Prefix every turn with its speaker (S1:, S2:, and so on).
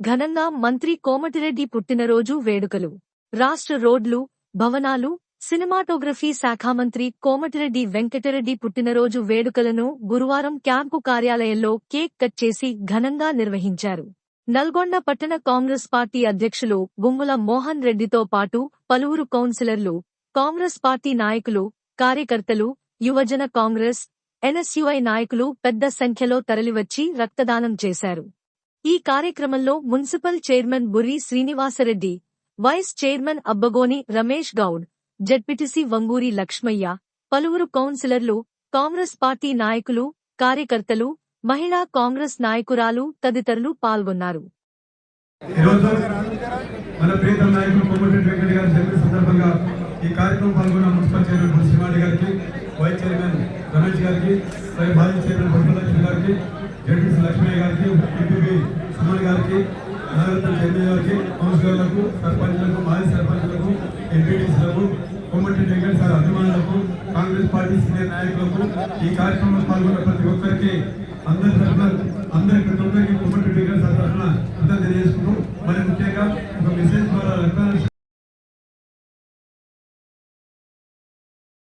S1: ఘనంగా మంత్రి కోమటిరెడ్డి పుట్టినరోజు వేడుకలు. రాష్ట్ర రోడ్లు, భవనాలు, సినిమాటోగ్రఫీ శాఖామంత్రి కోమటిరెడ్డి వెంకటరెడ్డి పుట్టినరోజు వేడుకలను గురువారం క్యాంపు కార్యాలయంలో కేక్ కట్ చేసి ఘనంగా నిర్వహించారు. నల్గొండ పట్టణ కాంగ్రెస్ పార్టీ అధ్యక్షులు గుమ్ముల మోహన్ రెడ్డితో పాటు పలువురు కౌన్సిలర్లు, కాంగ్రెస్ పార్టీ నాయకులు, కార్యకర్తలు, యువజన కాంగ్రెస్, ఎన్ఎస్యుఐ నాయకులు పెద్ద సంఖ్యలో తరలివచ్చి రక్తదానం చేశారు. ఈ కార్యక్రమంలో municipal chairman Burri Srinivasa Reddy, vice chairman Abbagoni Ramesh Goud, ZPTC Vanguri Lakshmaiah, పలువురు కౌన్సిలర్లు, కాంగ్రెస్ పార్టీ నాయకులు, కార్యకర్తలు, మహిళా కాంగ్రెస్ నాయకురాలు తదితరులు పాల్గొన్నారు.
S2: ఈ కార్యక్రమం పాల్గొన్న మున్సిపల్ చైర్మన్ బుర్రి శ్రీనివాసరెడ్డి గారికి, వైస్ చైర్మన్ రమేష్ గారికి, మాజీ చైర్మన్ బొమ్మలక్ష్మి గారికి, జడ్పీసీ లక్ష్మయ్య గారికి, ఎంపీపీ సుమన్ గారికి, నగరత్న చైర్మన్ గారికి, కౌన్సిలర్లకు, సర్పంచ్లకు, మాజీ సర్పంచ్లకు, ఎంపీటీసీలకు, కోమటిరెడ్డి వెంకట సార్ అభిమానులకు, కాంగ్రెస్ పార్టీ సీనియర్ నాయకులకు, ఈ కార్యక్రమంలో పాల్గొన్న ప్రతి ఒక్కరికి అందరి ప్రతి ఒక్కరికి